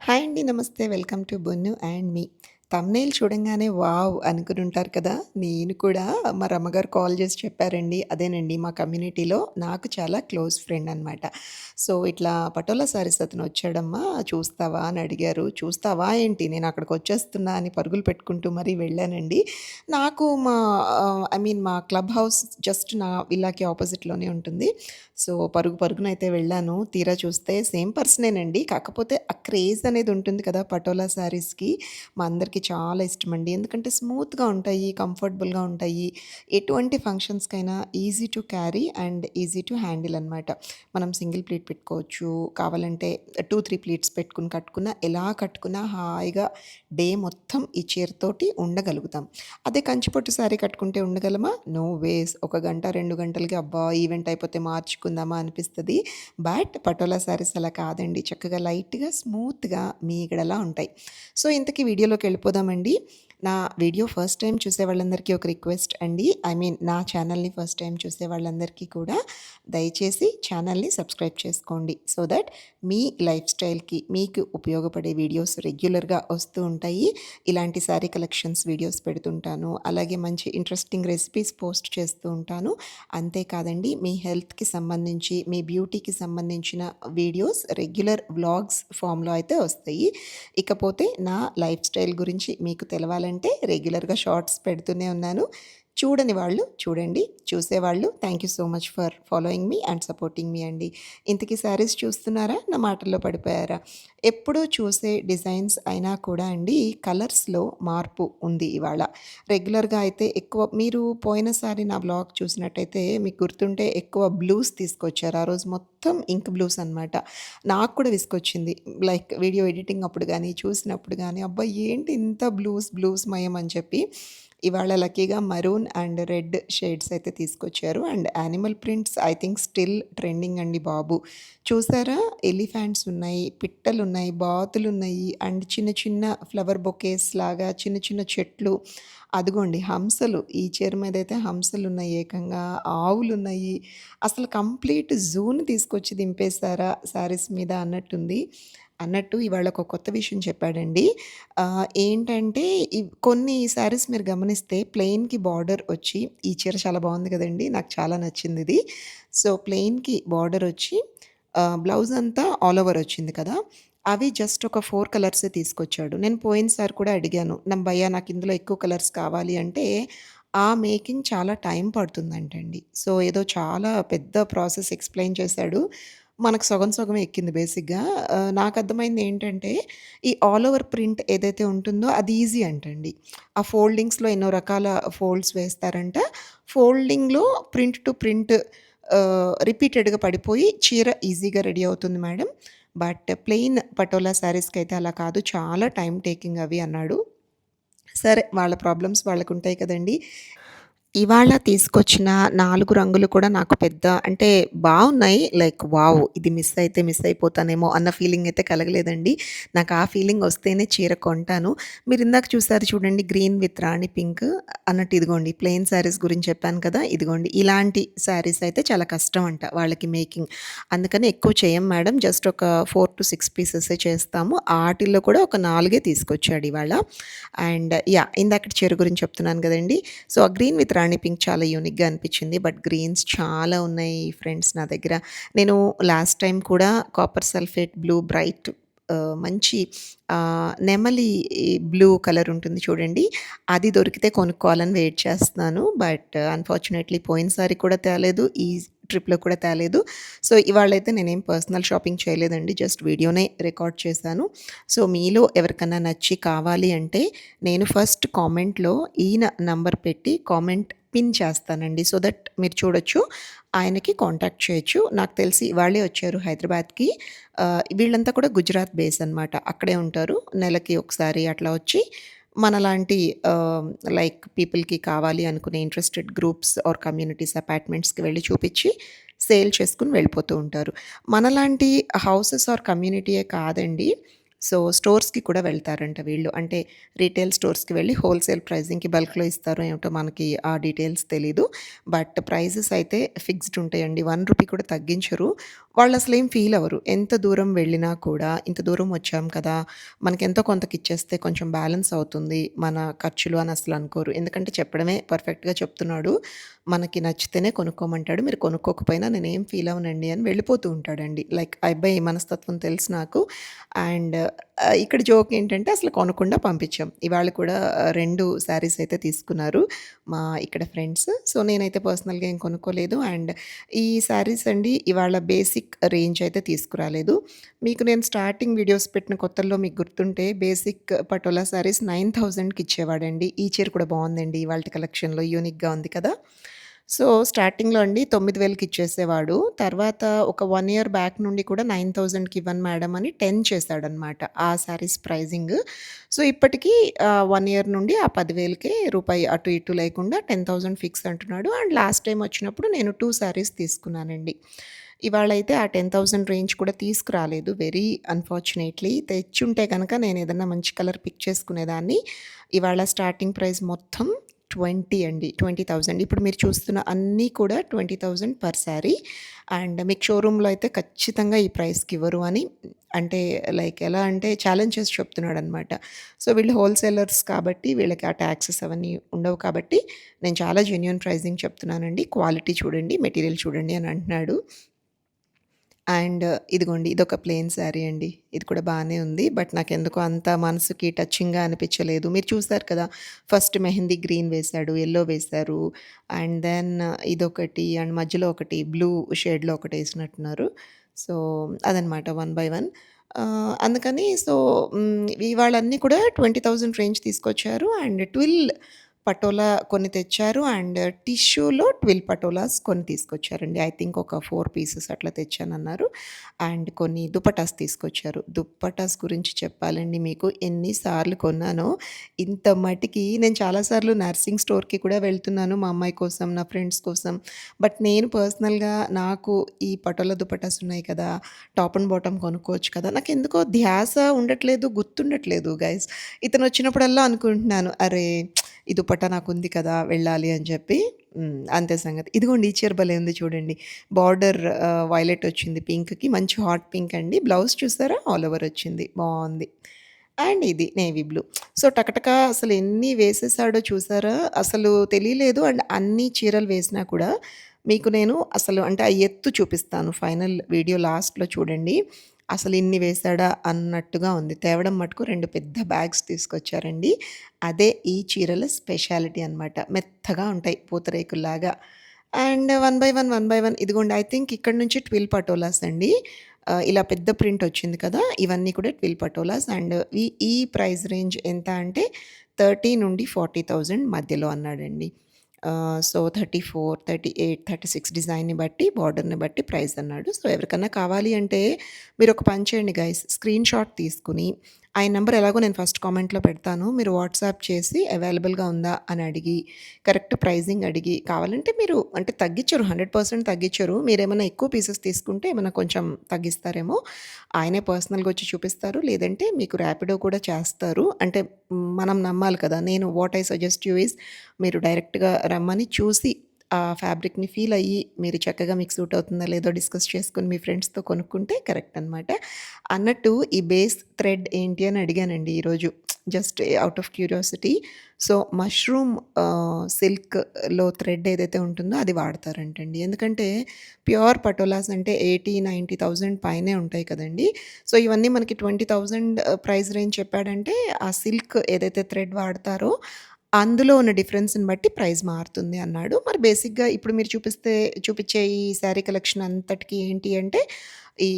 Hi అండి. నమస్తే. Welcome to Bonnu and me. Thumbnail చూడంగానే వావ్! అనుకుని ఉంటారు కదా! నేను కూడా మా రమ్మగారు కాల్ చేసి చెప్పారండి. అదేనండి మా కమ్యూనిటీలో నాకు చాలా క్లోజ్ ఫ్రెండ్ అనమాట. సో, ఇట్లా పటోలా సారీస్ అతను వచ్చాడమ్మా చూస్తావా అని అడిగారు. చూస్తావా ఏంటి? నేను అక్కడికొచ్చేస్తున్నా అని పరుగులు పెట్టుకుంటూ మరీ వెళ్ళానండి. నాకు ఐ మీన్ మా క్లబ్ హౌస్ జస్ట్ నా విల్లాకి అపోజిట్‌లోనే ఉంటుంది. సో, పరుగు పరుగునైతే వెళ్ళాను. తీరా చూస్తే సేమ్ పర్సనేనండి. కాకపోతే ఆ క్రేజ్ అనేది ఉంటుంది కదా! పటోలా శారీస్‌కి. మా అందరికీ చాలా ఇష్టమండి. ఎందుకంటే స్మూత్‌గా ఉంటాయి, కంఫర్టబుల్‌గా ఉంటాయి. ఎటువంటి ఫంక్షన్స్‌కైనా easy to carry and easy to handle అనమాట. మనం సింగిల్ ప్లీట్ పెట్టుకోవచ్చు. కావాలంటే 2, 3 ప్లీట్స్ పెట్టుకొని కట్టుకున్నా, ఎలా కట్టుకున్నా హాయిగా డే మొత్తం ఈ చీరతోటి ఉండగలుగుతాం. అదే కంచిపట్టు శారీ కట్టుకుంటే ఉండగలమా? నో వేస్. ఒక గంట, 2 గంటలకి అబ్బా! ఈవెంట్ అయిపోతే మార్చుకుందామా అనిపిస్తది. బట్ పటోలా శారీస్ అలా కాదండి. చక్కగా లైట్‌గా, స్మూత్‌గా మీగడలా ఉంటాయి. సో, ఇంతకీ వీడియోలోకెళ్ళిపోదామండి. నా వీడియో ఫస్ట్ టైమ్ చూసే వాళ్ళందరికీ ఒక రిక్వెస్ట్ అండి. ఐ మీన్ నా ఛానల్‌ని ఫస్ట్ టైమ్ చూసే వాళ్ళందరికీ కూడా దయచేసి ఛానల్‌ని సబ్స్క్రైబ్ చేసుకోండి. సో దట్ మీ లైఫ్ స్టైల్‌కి మీకు ఉపయోగపడే వీడియోస్ రెగ్యులర్‌గా వస్తూ ఉంటాయి. ఇలాంటి శారీ కలెక్షన్స్ వీడియోస్ పెడుతుంటాను. అలాగే మంచి ఇంట్రెస్టింగ్ రెసిపీస్ పోస్ట్ చేస్తూ ఉంటాను. అంతేకాదండి మీ హెల్త్‌కి సంబంధించి, మీ బ్యూటీకి సంబంధించిన వీడియోస్ రెగ్యులర్ వ్లాగ్స్ ఫామ్‌లో అయితే వస్తాయి. ఇకపోతే నా లైఫ్ స్టైల్ గురించి మీకు తెలవాలంటే రెగ్యులర్‌గా షార్ట్స్ పెడుతూనే ఉన్నాను. చూడని వాళ్ళు చూడండి. చూసేవాళ్ళు thank you so much for following me and supporting me అండి. ఇంతకీ శారీస్ చూస్తున్నారా? నా మాటల్లో పడిపోయారా? ఎప్పుడూ చూసే డిజైన్స్ అయినా కూడా అండి కలర్స్‌లో మార్పు ఉంది ఇవాళ. రెగ్యులర్‌గా అయితే ఎక్కువ మీరు పోయినసారి నా వ్లాగ్ చూసినట్టయితే మీకు గుర్తుంటే ఎక్కువ బ్లూస్ తీసుకొచ్చారు. ఆ రోజు మొత్తం ఇంక్ బ్లూస్ అనమాట. నాకు కూడా విసుగొచ్చింది. లైక్ వీడియో ఎడిటింగ్ అప్పుడు గానీ, చూసినప్పుడు గానీ, అబ్బా! ఏంటి ఇంత బ్లూస్ బ్లూస్ మయం అని చెప్పి, ఇవాళ లక్కీగా మరూన్ అండ్ రెడ్ షేడ్స్ అయితే తీసుకొచ్చారు. And animal prints I think still trending అండి బాబు. చూసారా? ఎలిఫాంట్స్ ఉన్నాయి, పిట్టలున్నాయి, బాతులున్నాయి అండ్ చిన్న చిన్న ఫ్లవర్ బొకేస్ లాగా చిన్న చిన్న చెట్లు. అదిగోండి హంసలు. ఈ చీర మీదయితే హంసలున్నాయి ఏకంగా, ఆవులున్నాయి. అసలు కంప్లీట్ జూని తీసుకొచ్చి దింపేసారా శారీస్ మీద అన్నట్టుంది. అన్నట్టు ఇవాళ ఒక కొత్త విషయం చెప్పాడండి. ఏంటంటే కొన్ని శారీస్ మీరు గమనిస్తే ప్లెయిన్‌కి బార్డర్ వచ్చి ఈ చీర చాలా బావుంది గదండీ! నాకు చాలా నచ్చిందిది. సో, ప్లెయిన్‌కి బార్డర్ వచ్చి బ్లౌజ్ అంతా ఆల్ ఓవర్ వచ్చింది కదా! అవి జస్ట్ ఒక 4 కలర్సే తీసుకొచ్చాడు. నేను పోయినసారి కూడా అడిగాను. భయ్యా నాకు ఇందులో ఎక్కువ కలర్స్ కావాలి అంటే, ఆ మేకింగ్ చాలా టైం పడుతుందంటండి. సో, ఏదో చాలా పెద్ద ప్రాసెస్ ఎక్స్‌ప్లెయిన్ చేశాడు. మనకు సగం సగమే ఎక్కింది బేసిక్‌గా. నాకర్థమైంది ఏంటంటే, ఈ ఆల్ ఓవర్ ప్రింట్ ఏదైతే ఉంటుందో అది ఈజీ అంటండి. ఆ ఫోల్డింగ్స్‌లో ఎన్నో రకాల ఫోల్డ్స్ వేస్తారంట. ఫోల్డింగ్‌లో ప్రింట్ టు ప్రింట్ రిపీటెడ్‌గా పడిపోయి చీర ఈజీగా రెడీ అవుతుంది మేడం. బట్ ప్లెయిన్ పటోలా శారీస్‌కైతే అలా కాదు. చాలా టైమ్ టేకింగ్ అవి అన్నాడు. సరే వాళ్ళ ప్రాబ్లమ్స్ వాళ్ళకుంటాయి కదండీ! ఇవాళ తీసుకొచ్చిన 4 రంగులు కూడా నాకు పెద్ద అంటే బావున్నాయి. Like wow! ఇది మిస్ అయితే మిస్ అయిపోతానేమో అన్న ఫీలింగ్ అయితే కలగలేదండి. నాకు ఆ ఫీలింగ్ వస్తేనే చీర కొంటాను. మీరిందాక చూసారు చూడండి గ్రీన్ విత్ రాణి పింక్ అన్నట్టు ఇదిగోండి ప్లెయిన్ శారీస్ గురించి చెప్పాను కదా! ఇదిగోండి ఇలాంటి శారీస్ అయితే చాలా కష్టం అంట వాళ్ళకి మేకింగ్. అందుకని ఎక్కువ చేయం మేడం. జస్ట్ ఒక 4-6 పీసెసే చేస్తాము. ఆటిల్లో కూడా ఒక 4 తీసుకొచ్చాడు ఇవాళ. And yeah! ఇందాకటి చీర గురించి చెప్తున్నాను గదండీ! సో, ఆ గ్రీన్ విత్ రాణి పింక్ చాలా యూనిక్‌గా అనిపిచ్చింది. బట్ గ్రీన్స్ చాలా ఉన్నాయి ఫ్రెండ్స్ నా దగ్గర. నేను లాస్ట్ టైమ్ కూడా కాపర్ సల్ఫేట్ బ్లూ బ్రైట్ మంచి నెమలి బ్లూ కలర్ ఉంటుంది చూడండి. అది దొరికితే కొనుక్కోవాలని వెయిట్ చేస్తున్నాను. బట్ అన్‌ఫార్చునేట్‌లీ పోయినసారి కూడా తేలేదు. ఈ ట్రిప్‌లో కూడా తేలేదు. సో, ఇవాళైతే నేనేం పర్సనల్ షాపింగ్ చేయలేదండి. జస్ట్ వీడియోనే రికార్డ్ చేశాను. సో, మీలో ఎవరికన్నా నచ్చి కావాలి అంటే నేను ఫస్ట్ కామెంట్‌లో ఈయన నంబర్ పెట్టి కామెంట్ పిన్ చేస్తానండి. సో దట్ మీరు చూడొచ్చు. ఆయనకి కాంటాక్ట్ చేయొచ్చు. నాకు తెలిసి ఇవాళే వచ్చారు హైదరాబాద్‌కి. వీళ్ళంతా కూడా గుజరాత్ బేస్ అనమాట. అక్కడే ఉంటారు. నెలకి ఒకసారి అట్లా వచ్చి మనలాంటి ఆహ్, లైక్ పీపుల్‌కి కావాలి అనుకునే ఇంట్రెస్టెడ్ గ్రూప్స్ ఆర్ కమ్యూనిటీస్ అపార్ట్మెంట్స్‌కి వెళ్లి చూపిచ్చి సేల్ చేసుకొని వెళ్ళిపోతూ ఉంటారు. మనలాంటి హౌసెస్ ఆర్ కమ్యూనిటీయే కాదండి. సో, స్టోర్స్‌కి కూడా వెళ్తారంట వీళ్ళు. అంటే రిటైల్ స్టోర్స్‌కి వెళ్ళి హోల్‌సేల్ ప్రైజింగ్‌కి బల్క్‌లో ఇస్తారో ఏమిటో మనకి ఆ డీటెయిల్స్ తెలీదు. బట్ ప్రైజెస్ అయితే ఫిక్స్డ్ ఉంటాయండి. 1 రూపీ కూడా తగ్గించరు. వాళ్ళసలేం ఫీల్ అవ్వరు. ఎంత దూరం వెళ్ళినా కూడా, ఇంత దూరం వచ్చాం కదా! మనకెంతో కొంతకిచ్చేస్తే కొంచెం బ్యాలెన్స్ అవుతుంది మన ఖర్చులు అని అసలనుకోరు. ఎందుకంటే చెప్పడమే పర్ఫెక్ట్‌గా చెప్తున్నాడు. మనకి నచ్చితేనే కొనుక్కోమంటాడు. మీరు కొనుక్కోకపోయినా నేనేం ఫీల్ అవ్వనండి అని వెళ్ళిపోతూ ఉంటాడండి. లైక్ ఆ అబ్బాయి మనస్తత్వం తెలుసు నాకు. అండ్ ఇక్కడ జోక్ ఏంటంటే అసలు కొనకుండా పంపించాం. ఇవాళ కూడా 2 శారీస్ అయితే తీసుకున్నారు మా ఇక్కడ ఫ్రెండ్స్. సో, నేనైతే పర్సనల్‌గా ఏం కొనుక్కోలేదు. అండ్ ఈ శారీస్ అండి ఇవాళ బేసిక్ రేంజ్ అయితే తీసుకురాలేదు. మీకు నేను స్టార్టింగ్ వీడియోస్ పెట్టిన కొత్తల్లో మీకు గుర్తుంటే బేసిక్ పటోలా శారీస్ 9000కి ఇచ్చేవాడండి. ఈ చీర కూడా బావుందండి ఇవాల్టి కలెక్షన్‌లో యూనిక్‌గా ఉంది కదా! సో, స్టార్టింగ్‌లో అండి 9000కి ఇచ్చేసేవాడు. తర్వాత ఒక 1 ఇయర్ బ్యాక్ నుండి కూడా 9000కి ఇవ్వను మేడం అని 10 చేశాడనమాట. ఆ శారీస్ ప్రైజింగ్. సో, ఇప్పటికి 1 ఇయర్ నుండి ఆ 10,000కే రూపాయి అటు ఇటు లేకుండా 10,000 ఫిక్స్ అంటున్నాడు. అండ్ లాస్ట్ టైమ్ వచ్చినప్పుడు నేను 2 శారీస్ తీసుకున్నానండి. ఇవాళైతే ఆ 10,000 రేంజ్ కూడా తీసుకురాలేదు. వెరీ అన్‌ఫార్చునేట్‌లీ తెచ్చుంటే గనక నేనేదన్నా మంచి కలర్ పిక్ చేసుకునేదాన్ని. ఇవాళ స్టార్టింగ్ ప్రైస్ మొత్తం 20 అండి. 20,000 ఇప్పుడు మీరు చూస్తున్న అన్నీ కూడా 20,000 పర్ శారీ. అండ్ మీకు షోరూమ్‌లో అయితే ఖచ్చితంగా ఈ ప్రైస్‌కివ్వరు అని అంటే లైక్ ఎలా అంటే ఛాలెంజ్ చేసి చెప్తున్నాడనమాట. సో, వీళ్ళు హోల్‌సేలర్స్ కాబట్టి వీళ్ళకి ఆ టాక్సెస్ అవన్నీ ఉండవు కాబట్టి నేను చాలా జెన్యూన్ ప్రైజింగ్ చెప్తున్నానండి. క్వాలిటీ చూడండి, మెటీరియల్ చూడండి అని అంటున్నాడు. అండ్ ఇదిగోండి ఇదొక ప్లెయిన్ శారీ అండి. ఇది కూడా బానే ఉంది. బట్ నాకెందుకో అంత మనసుకి టచింగ్‌గా అనిపించలేదు. మీరు చూసారు కదా! ఫస్ట్ మెహందీ గ్రీన్ వేశాడు, యెల్లో వేశారు. అండ్ దెన్ ఇదొకటి అండ్ మధ్యలో ఒకటి బ్లూ షేడ్‌లో ఒకటేసినట్టున్నారు. సో, అదనమాట వన్ బై వన్. అందుకని సో, ఇవాళన్నీ కూడా 20,000 రేంజ్ తీసుకొచ్చారు. అండ్ ట్విల్ పటోలా కొన్ని తెచ్చారు. అండ్ టిష్యూలో 12 పటోలాస్ కొన్ని తీసుకొచ్చారండి. ఐ థింక్ ఒక 4 పీసెస్ అట్లా తెచ్చానన్నారు. అండ్ కొన్ని దుపటాస్ తీసుకొచ్చారు. దుప్పటాస్ గురించి చెప్పాలండి మీకు ఎన్ని సార్లు కొన్నానో, ఇంత మటికి నేను చాలా సార్లు నర్సింగ్ స్టోర్‌కి కూడా వెళ్తున్నాను మా అమ్మాయి కోసం, నా ఫ్రెండ్స్ కోసం. బట్ నేను పర్సనల్‌గా నాకు ఈ పటోలా దుపటాస్ ఉన్నాయి కదా! టాప్ అండ్ బాటమ్ కొనుక్కోవచ్చు కదా! నాకెందుకో ధ్యాస ఉండట్లేదు, గుర్తుండట్లేదు గైస్. ఇతనొచ్చినప్పుడల్లా అనుకుంటున్నాను, అరే! ఈ దుపట్టా నాకుంది కదా! వెళ్ళాలి అని చెప్పి. అంతే సంగతి. ఇదిగోండి ఈ చీర భలే ఉంది చూడండి. బార్డర్ వయలెట్ వచ్చింది పింక్‌కి. మంచి హాట్ పింక్ అండి. బ్లౌజ్ చూసారా? ఆల్ ఓవర్ వచ్చింది. బావుంది. అండ్ ఇది నేవీ బ్లూ. సో, టకటక అసలు ఎన్ని వేసేసాడో చూసారా? అసలు తెలియలేదు. అండ్ అన్ని చీరలు వేసినా కూడా మీకు నేను అసలు అంటే ఆ ఎత్తు చూపిస్తాను. ఫైనల్ వీడియో లాస్ట్‌లో చూడండి. అసలు ఇన్ని వేశాడా అన్నట్టుగా ఉంది. తేవడం మటుకు 2 పెద్ద బ్యాగ్స్ తీసుకొచ్చారండి. అదే ఈ చీరల స్పెషాలిటీ అనమాట. మెత్తగా ఉంటాయి పూతరేకుల్లాగా. అండ్ వన్ బై వన్ ఇదిగోండి ఐ థింక్ ఇక్కడి నుంచి 12 పటోలాస్ అండి. ఇలా పెద్ద ప్రింట్ వచ్చింది కదా! ఇవన్నీ కూడా 12 పటోలాస్ అండ్ ఈ ఈ ప్రైస్ రేంజ్ ఎంత అంటే 30,000-40,000 మధ్యలో అన్నాడండి. సో, 34, 38, 36 డిజైన్‌ని బట్టి, బార్డర్‌ని బట్టి ప్రైస్ అన్నాడు. సో, ఎవరికన్నా కావాలి అంటే మీరొక పని చేయండి గైస్. స్క్రీన్‌షాట్ తీసుకొని ఆయన నంబర్ ఎలాగో నేను ఫస్ట్ కామెంట్‌లో పెడతాను. మీరు వాట్సాప్ చేసి అవైలబుల్‌గా ఉందా అని అడిగి, కరెక్ట్ ప్రైజింగ్ అడిగి, కావాలంటే మీరు అంటే తగ్గించరు 100% తగ్గించరు. మీరేమన్నా ఎక్కువ పీసెస్ తీసుకుంటే ఏమన్నా కొంచెం తగ్గిస్తారేమో. ఆయనే పర్సనల్‌గా వచ్చి చూపిస్తారు. లేదంటే మీకు ర్యాపిడో కూడా చేస్తారు. అంటే మనం నమ్మాలి కదా! నేను what I suggest you is మీరు డైరెక్ట్‌గా రమ్మని చూసి ఆ ఫ్యాబ్రిక్‌ని ఫీల్ అయ్యి మీరు చక్కగా మీకు సూట్ అవుతుందా లేదో డిస్కస్ చేసుకొని మీ ఫ్రెండ్స్‌తో కొనుక్కుంటే కరెక్ట్ అనమాట. అన్నట్టు ఈ బేస్ థ్రెడ్ ఏంటి అని అడిగానండి ఈరోజు. Just out of curiosity. So, mushroom సిల్క్‌లో థ్రెడ్ ఏదైతే ఉంటుందో అది వాడతారంటండి. ఎందుకంటే ప్యూర్ పటోలాస్ అంటే 80, 90,000 పైనే ఉంటాయి కదండీ! సో, ఇవన్నీ మనకి 20,000 ప్రైస్ రేంజ్ చెప్పాడంటే ఆ సిల్క్ ఏదైతే థ్రెడ్ వాడతారో అందులో ఉన్న డిఫరెన్స్‌ని బట్టి ప్రైస్ మారుతుంది అన్నాడు. మరి బేసిక్‌గా ఇప్పుడు మీరు చూపిచ్చే ఈ శారీ కలెక్షన్ అంతటికి ఏంటి అంటే ఈ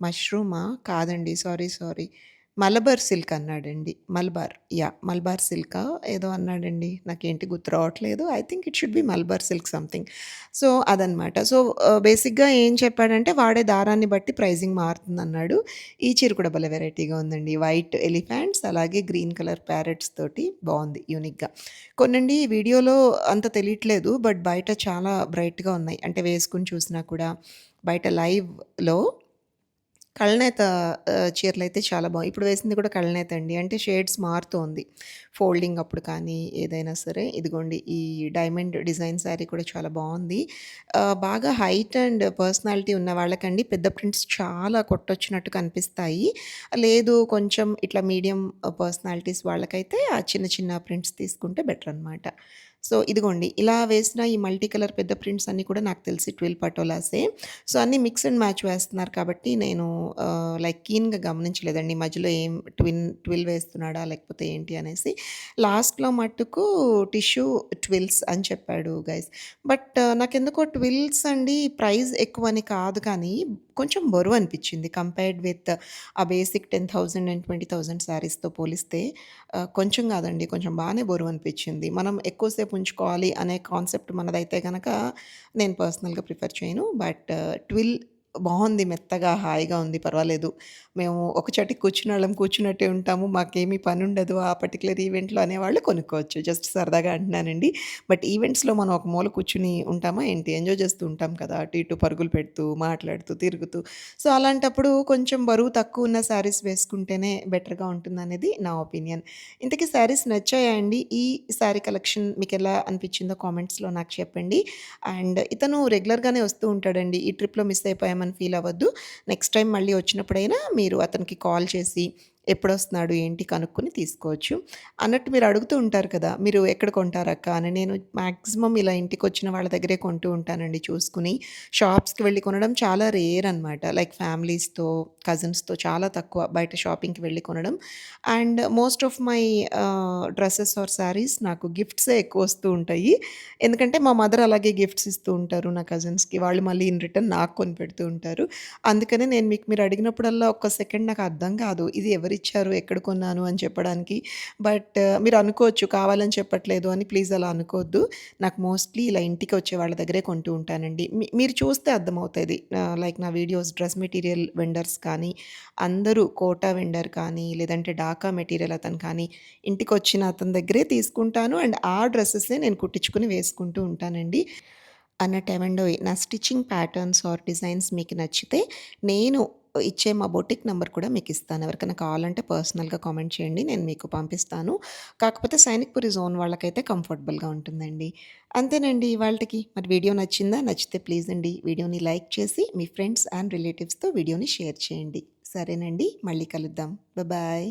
మష్రూమా? కాదండి. సారీ. మలబార్ సిల్క్ అన్నాడండి. మలబార్ సిల్కా ఏదో అన్నాడండి. నాకేంటి గుర్తు రావట్లేదు. I think it should be Malabar silk something. So, అదనమాట. సో, బేసిక్‌గా ఏం చెప్పాడంటే వాడే దారాన్ని బట్టి ప్రైజింగ్ మారుతుందన్నాడు. ఈ చీర కూడా భలే వెరైటీగా ఉందండి. వైట్ ఎలిఫాంట్స్ అలాగే గ్రీన్ కలర్ ప్యారెట్స్ తోటి బావుంది యూనిక్‌గా. కొన్నండి వీడియోలో అంత తెలియట్లేదు. బట్ బయట చాలా బ్రైట్‌గా ఉన్నాయి. అంటే వేసుకొని చూసినా కూడా బయట లైవ్‌లో కళ్ళనేత చీరలైతే చాలా ఇప్పుడు వేసింది కూడా కళ్ళనేత అండి. అంటే షేడ్స్ మారుతోంది. ఫోల్డింగ్ అప్పుడు కానీ, ఏదైనా సరే ఇదిగోండి ఈ డైమండ్ డిజైన్ శారీ కూడా చాలా బావుంది. బాగా హైట్ అండ్ పర్సనాలిటీ ఉన్న వాళ్ళకండి పెద్ద ప్రింట్స్ చాలా కొట్టొచ్చినట్టు కనిపిస్తాయి. లేదు కొంచెం ఇట్లా మీడియం పర్సనాలిటీస్ వాళ్ళకైతే ఆ చిన్న చిన్న ప్రింట్స్ తీసుకుంటే బెటరనమాట. సో, ఇదిగోండి ఇలా వేసిన ఈ మల్టీ కలర్ పెద్ద ప్రింట్స్ అన్నీ కూడా నాకు తెలిసి 12 పటోలాసే. సో, అన్నీ మిక్స్ అండ్ మ్యాచ్ వేస్తున్నారు కాబట్టి నేను లైక్ కీన్‌గా గమనించలేదండి. మధ్యలో ఏం 12 వేస్తున్నాడా లేకపోతే ఏంటి అనేసి. లాస్ట్‌లో మట్టుకు టిష్యూ ట్విల్స్ అని చెప్పాడు గైస్. బట్ నాకెందుకో ట్విల్స్ అండి ప్రైస్ ఎక్కువని కాదు కానీ కొంచెం బరువనిపిచ్చింది. కంపేర్డ్ విత్ ఆ బేసిక్ 10,000 అండ్ 20,000 శారీస్‌తో పోలిస్తే కొంచెం గాదండి. కొంచెం బానే బరువనిపిచ్చింది. మనం ఎక్కువ సేపు ఉంచుకోవాలి అనే కాన్సెప్ట్ మనదైతే గనక నేను పర్సనల్‌గా ప్రిఫర్ చేయను. బట్ ట్విల్ బావుంది. మెత్తగా, హాయిగా ఉంది. పర్వాలేదు. మేము ఒక చోటికి కూర్చున్నోళ్ళం కూర్చున్నట్టే ఉంటాము. మాకేమి పనుండదు ఆ పర్టిక్యులర్ ఈవెంట్‌లో అనేవాళ్ళు కొనుక్కోవచ్చు. జస్ట్ సరదాగా అంటున్నానండి. బట్ ఈవెంట్స్‌లో మనం ఒక మూల కూర్చొని ఉంటామా ఏంటి? ఎంజాయ్ చేస్తూ ఉంటాం కదా! అటు ఇటు పరుగులు పెడుతూ, మాట్లాడుతూ, తిరుగుతూ. సో, అలాంటప్పుడు కొంచెం బరువు తక్కువున్న శారీస్ వేసుకుంటేనే బెటర్‌గా ఉంటుందనేది నా ఒపీనియన్. ఇంతకీ శారీస్ నచ్చాయా అండి? ఈ శారీ కలెక్షన్ మీకెలా అనిపిచ్చిందో కామెంట్స్‌లో నాకు చెప్పండి. అండ్ ఇతను రెగ్యులర్‌గానే వస్తూ ఉంటాడండి. ఈ ట్రిప్‌లో మిస్ అయిపోయామని ఫీల్ అవ్వద్దు. నెక్స్ట్ టైమ్ మళ్ళీ వచ్చినప్పుడైనా మీరు అతనికి కాల్ చేసి ఎప్పుడొస్తున్నాడు ఏంటి కనుక్కొని తీసుకోవచ్చు. అన్నట్టు మీరు అడుగుతూ ఉంటారు కదా! మీరు ఎక్కడ కొంటారక్కా అని. నేను మాక్సిమం ఇలా ఇంటికొచ్చిన వాళ్ళ దగ్గరే కొంటూ ఉంటానండి చూసుకొని. షాప్స్‌కి వెళ్లి కొనడం చాలా రేర్ అనమాట. లైక్ ఫ్యామిలీస్‌తో, కజిన్స్‌తో చాలా తక్కువ బయట షాపింగ్‌కి వెళ్లి కొనడం. And most of my dresses are saris నాకు గిఫ్ట్సే ఎక్కువొస్తూ ఉంటాయి. ఎందుకంటే మా మదర్ అలాగే గిఫ్ట్స్ ఇస్తూ ఉంటారు నా కజిన్స్‌కి. వాళ్ళు మళ్ళీ ఇన్ రిటర్న్ నాకు కొనిపెడుతూ ఉంటారు. అందుకనే నేను మీరు అడిగినప్పుడల్లా ఒక్క సెకండ్ నాకు అర్థం కాదు. ఇది ఎవరిచ్చారు? ఎక్కడ కొన్నాను? అని చెప్పడానికి. బట్ మీరు అనుకోవచ్చు కావాలని చెప్పట్లేదు అని. ప్లీజ్ అలా అనుకోవద్దు. నాకు మోస్ట్‌లీ ఇలా ఇంటికి వచ్చే వాళ్ళ దగ్గరే కొంటూ ఉంటానండి. మీరు చూస్తే అర్థమవుతది. లైక్ నా వీడియోస్ డ్రెస్ మెటీరియల్ వెండర్స్ కానీ, అందరూ కోటా వెండర్ కానీ, లేదంటే డాకా మెటీరియల్ అతను కానీ, ఇంటికొచ్చిన అతని దగ్గరే తీసుకుంటాను. అండ్ ఆ డ్రెసెస్సే నేను కుట్టించుకొని వేసుకుంటూ ఉంటానండి. అన్నట్టేవండోయ్ నా స్టిచ్చింగ్ ప్యాటర్న్స్ ఆర్ డిజైన్స్ మీకు నచ్చితే నేను ఇచ్చే మా బొటిక్ నంబర్ కూడా మీకిస్తాను. ఎవరికైనా కావాలంటే పర్సనల్‌గా కామెంట్ చేయండి. నేను మీకు పంపిస్తాను. కాకపోతే సైనిక్‌పురి జోన్ వాళ్ళకైతే కంఫర్టబుల్‌గా ఉంటుందండి. అంతేనండి ఇవాల్టికి. మరి వీడియో నచ్చిందా? నచ్చితే ప్లీజ్ అండి వీడియోని లైక్ చేసి మీ ఫ్రెండ్స్ అండ్ రిలేటివ్స్‌తో వీడియోని షేర్ చేయండి. సరేనండి. మళ్ళీ కలుద్దాం. బాయ్.